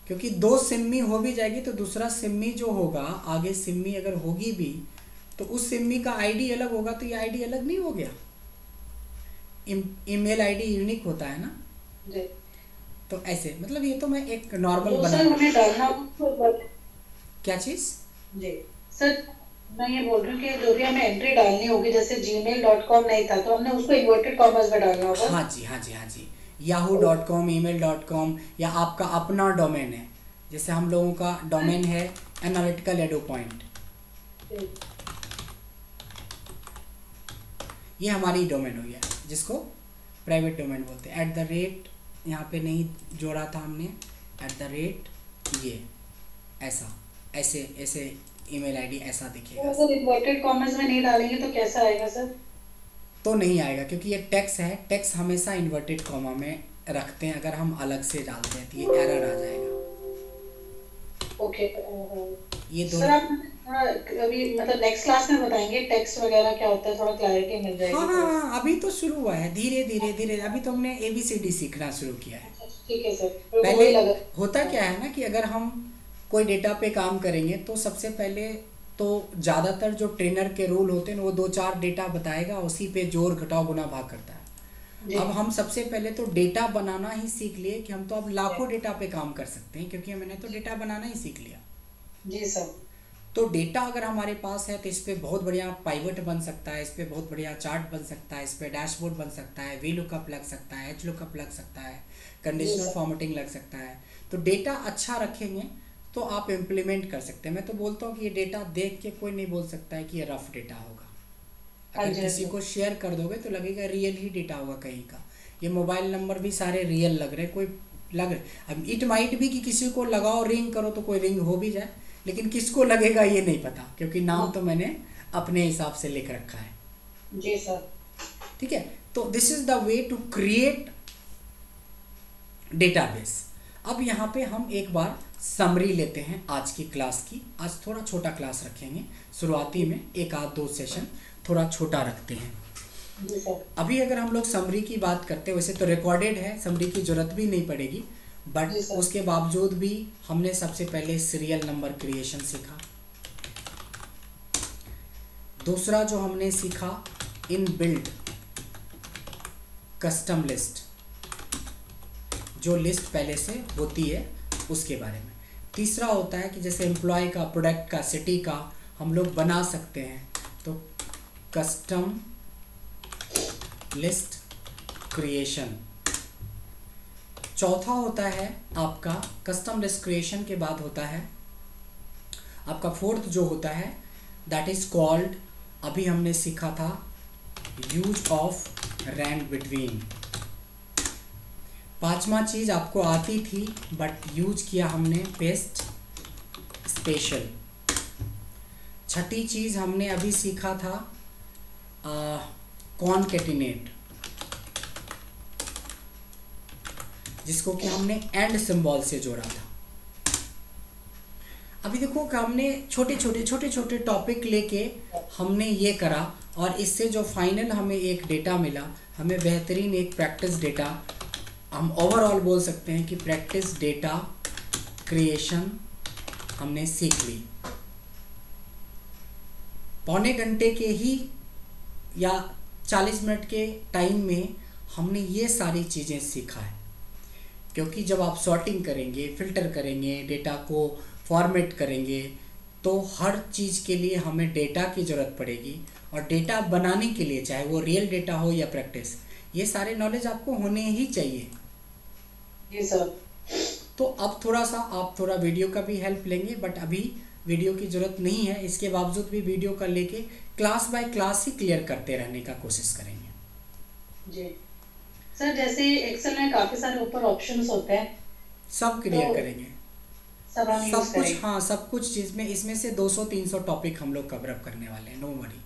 क्योंकि दो सिम्मी हो भी जाएगी तो दूसरा सिम्मी जो होगा, आगे सिम्मी अगर होगी भी तो उस सिम्मी का आईडी अलग होगा, तो ये आईडी अलग नहीं हो गया। ईमेल आईडी यूनिक होता है ना जी। तो ऐसे, मतलब ये तो मैं एक नॉर्मल तो बना। सर हमें डालना होगा क्या चीज़? जी सर, मैं ये बोल रही हूँ कि जो भी हमें एंट्री डालनी होगी, जैसे gmail.com नहीं था तो हमने उसको इन्वर्टेड कॉमर्स में डालना होगा। हाँ जी, हाँ जी, हाँ जी। yahoo.com, email.com या आपका अपना डोमेन है, जैसे हम लोगों का डोमेन है एनालिटिकल एडो पॉइंट, ये हमारी डोमेन हो गया जिसको प्राइवेट डोमेन बोलते हैं। @ यहाँ पे नहीं जोड़ा था हमने, @ ये ऐसा, ऐसे ऐसे ईमेल आईडी ऐसा दिखेगा। तो अगर इन्वर्टेड कॉमर्स में नहीं डालेंगे तो कैसा आएगा सर? तो नहीं आएगा, क्योंकि ये टेक्स्ट है, टेक्स्ट हमेशा इन्वर्टेड कॉमा में रखते हैं, अगर हम अलग से डालते हैं तो ये एरर आ जाएगा। ओके। ये दो सर आप थोड़ा अभी मतलब नेक्स्ट क्लास में बताएंगे टेक्स्ट वगैरह क्या होता है, थोड़ा क्लैरिटी मिल जाएगी। हाँ हाँ हाँ, अभी तो शुरू हुआ है, धीरे धीरे धीरे, अभी तो हमने ABCD सीखना शुरू किया है। ठीक है सर। पहले होता क्या है ना कि अगर हम कोई डेटा पे काम करेंगे तो सबसे पहले तो ज़्यादातर जो ट्रेनर के रूल होते हैं वो 2-4 डेटा बताएगा, उसी पे जोड़ घटाव गुना भाग करता है। अब हम सबसे पहले तो डेटा बनाना ही सीख लिए कि हम तो अब लाखों डेटा पे काम कर सकते हैं, क्योंकि मैंने तो डेटा बनाना ही सीख लिया। जी सर। तो डेटा अगर हमारे पास है तो इस पर बहुत बढ़िया पाइवट बन सकता है, इस पर बहुत बढ़िया चार्ट बन सकता है, इस पर डैशबोर्ड बन सकता है, VLOOKUP लग सकता है, HLOOKUP लग सकता है, कंडीशनल फॉर्मेटिंग लग सकता है। तो डेटा अच्छा रखेंगे तो आप इम्प्लीमेंट कर सकते हैं। मैं तो बोलता हूँ कि ये डेटा देख के कोई नहीं बोल सकता है कि ये रफ डेटा होगा। अगर किसी को शेयर कर दोगे तो लगेगा रियल ही डेटा होगा कहीं का। ये मोबाइल नंबर भी सारे रियल लग रहे, कोई लग रहे। अब इट माइट भी कि किसी को लगाओ रिंग करो तो कोई रिंग हो भी जाए, लेकिन किसको लगेगा ये नहीं पता, क्योंकि नाम तो मैंने अपने हिसाब से लिख रखा है। जी सर। ठीक है, तो this is the way to create database. अब यहाँ पे हम एक बार समरी लेते हैं आज की क्लास की। आज थोड़ा छोटा क्लास रखेंगे, शुरुआती में 1-2 सेशन थोड़ा छोटा रखते हैं। जी सर। अभी अगर हम लोग समरी की बात करते हैं, वैसे तो रिकॉर्डेड है, समरी की जरूरत भी नहीं पड़ेगी, बट उसके बावजूद भी हमने सबसे पहले सीरियल नंबर क्रिएशन सीखा। दूसरा जो हमने सीखा, इन बिल्ड कस्टम लिस्ट, जो लिस्ट पहले से होती है उसके बारे में। तीसरा होता है कि जैसे एम्प्लॉय का, प्रोडक्ट का, सिटी का हम लोग बना सकते हैं, तो कस्टम लिस्ट क्रिएशन। चौथा होता है आपका कस्टम लिस्ट क्रिएशन के बाद होता है आपका फोर्थ जो होता है, दैट इज कॉल्ड, अभी हमने सीखा था, यूज ऑफ रैंड बिटवीन। पांचवा चीज आपको आती थी बट यूज किया हमने, पेस्ट स्पेशल। छठी चीज हमने अभी सीखा था कॉनकेटिनेट, जिसको कि हमने एंड सिंबल से जोड़ा था। अभी देखो कि हमने छोटे छोटे टॉपिक लेके हमने ये करा, और इससे जो फाइनल हमें एक डेटा मिला, हमें बेहतरीन एक प्रैक्टिस डेटा, हम ओवरऑल बोल सकते हैं कि प्रैक्टिस डेटा क्रिएशन हमने सीख ली। पौने घंटे के ही या 40 मिनट के टाइम में हमने ये सारी चीज़ें सीखा है, क्योंकि जब आप सॉर्टिंग करेंगे, फिल्टर करेंगे, डेटा को फॉर्मेट करेंगे, तो हर चीज़ के लिए हमें डेटा की ज़रूरत पड़ेगी, और डेटा बनाने के लिए, चाहे वो रियल डेटा हो या प्रैक्टिस, ये सारे नॉलेज आपको होने ही चाहिए। जी सर। तो अब थोड़ा सा आप थोड़ा वीडियो का भी हेल्प लेंगे, बट अभी वीडियो की ज़रूरत नहीं है। इसके बावजूद भी वीडियो का लेके क्लास बाय क्लास ही क्लियर करते रहने का कोशिश करेंगे। जी सर, जैसे एक्सेल में काफ़ी सारे ऊपर ऑप्शंस होते हैं, सब क्लियर करेंगे, सब हम यूज़ सब कुछ। करेंगे। हाँ, सब कुछ चीज़ में, इसमें से 200-300 टॉपिक हम लोग कवर अप करने वाले हैं, नो वरी।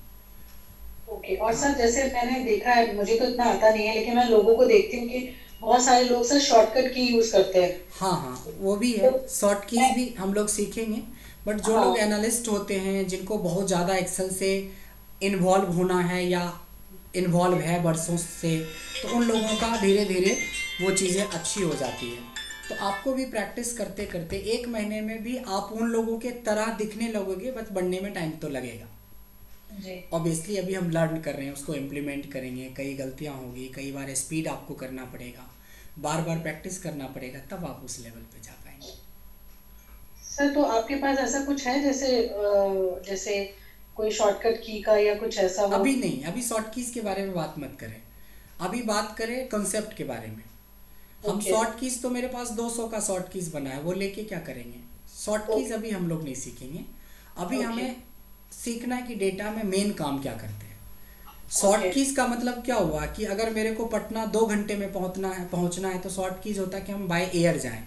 ओके। और सर जैसे मैंने देखा है, मुझे तो इतना आता नहीं है, लेकिन मैं लोगों को देखती हूँ कि बहुत सारे लोग सर शॉर्टकट की यूज करते हैं। हाँ, वो भी है, शॉर्ट कीज भी हम लोग सीखेंगे, बट जो लोग एनालिस्ट होते हैं, जिनको बहुत ज़्यादा एक्सेल से इन्वॉल्व होना है या इन्वॉल्व है बरसों से, तो उन लोगों का धीरे धीरे वो चीज़ें अच्छी हो जाती है। तो आपको भी प्रैक्टिस करते करते 1 महीने में भी आप उन लोगों के तरह दिखने लगोगे, बस बनने में टाइम तो लगेगा। ऑब्वियसली अभी हम लर्न कर रहे हैं, उसको इम्प्लीमेंट करेंगे, कई गलतियाँ होगी, कई बार स्पीड आपको करना पड़ेगा, बार बार प्रैक्टिस करना पड़ेगा, तब आप उस लेवल पे जा पाएंगे। सर तो आपके पास ऐसा कुछ है जैसे जैसे कोई शॉर्टकट की का या कुछ ऐसा हो? अभी नहीं, अभी शॉर्ट कीज के बारे में बात मत करें, अभी बात करें कंसेप्ट के बारे में। हम शॉर्ट कीज तो मेरे पास 200 का शॉर्ट कीज बना है, वो लेके क्या करेंगे? शॉर्ट कीज अभी हम लोग नहीं सीखेंगे। अभी हमें सीखना है कि डेटा में मेन काम क्या करते हैं। शॉर्ट कीज का मतलब क्या हुआ कि अगर मेरे को पटना 2 घंटे में पहुंचना है तो शॉर्ट कीज होता है कि हम बाय एयर जाएं,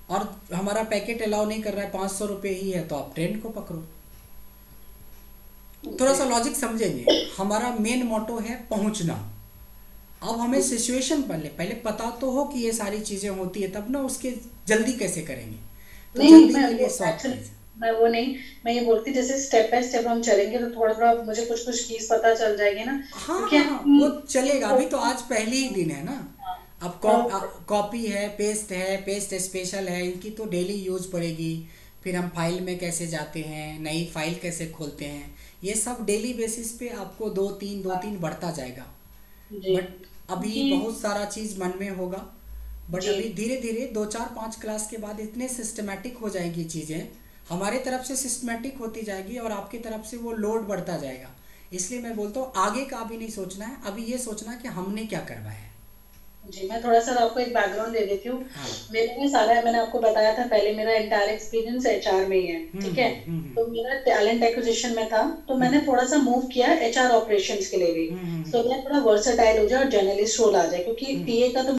और हमारा पैकेट अलाउ नहीं कर रहा है, 500 रुपये ही है, तो आप ट्रेन को पकड़ो। थोड़ा सा लॉजिक समझेंगे। हमारा मेन मोटो है पहुंचना। अब हमें सिचुएशन पहले पता तो हो कि ये सारी चीजें होती है, तब ना उसके जल्दी कैसे करेंगे। तो नहीं, जल्दी के लिए शॉर्ट कीज। मैं वो नहीं, मैं ये बोलती जैसे स्टेप बाय स्टेप हम चलेंगे तो थोड़ा थोड़ा मुझे कुछ कुछ कीज पता चल जाएगी ना। हाँ हाँ, वो चलेगा। अभी तो आज पहले ही दिन है ना। अब कॉपी है, पेस्ट स्पेशल है, इनकी तो डेली यूज पड़ेगी। फिर हम फाइल में कैसे जाते हैं, नई फाइल कैसे खोलते हैं, ये सब डेली बेसिस पे आपको 2-3 बढ़ता जाएगा। बट अभी बहुत सारा चीज़ मन में होगा, बट अभी धीरे धीरे 2-4-5 क्लास के बाद इतने सिस्टमेटिक हो जाएगी चीज़ें, हमारे तरफ से सिस्टमेटिक होती जाएगी और आपकी तरफ से वो लोड बढ़ता जाएगा। इसलिए मैं बोलता हूँ आगे का अभी नहीं सोचना है, अभी ये सोचना है कि हमने क्या करवाया है। जी, मैं थोड़ा सा आपको एक बैकग्राउंड दे देती हूँ। मेरे में सारा, मैंने आपको बताया था पहले, मेरा एंटायर एक्सपीरियंस एचआर में ही है, ठीक है। तो मेरा टैलेंट एक्विजिशन में था, तो मैंने थोड़ा सा मूव किया एचआर ऑपरेशंस के लिए भी, सो दैट थोड़ा वर्सेटाइल हो जाए और जर्नलिस्ट रोल आ जाए, क्योंकि टीए का तो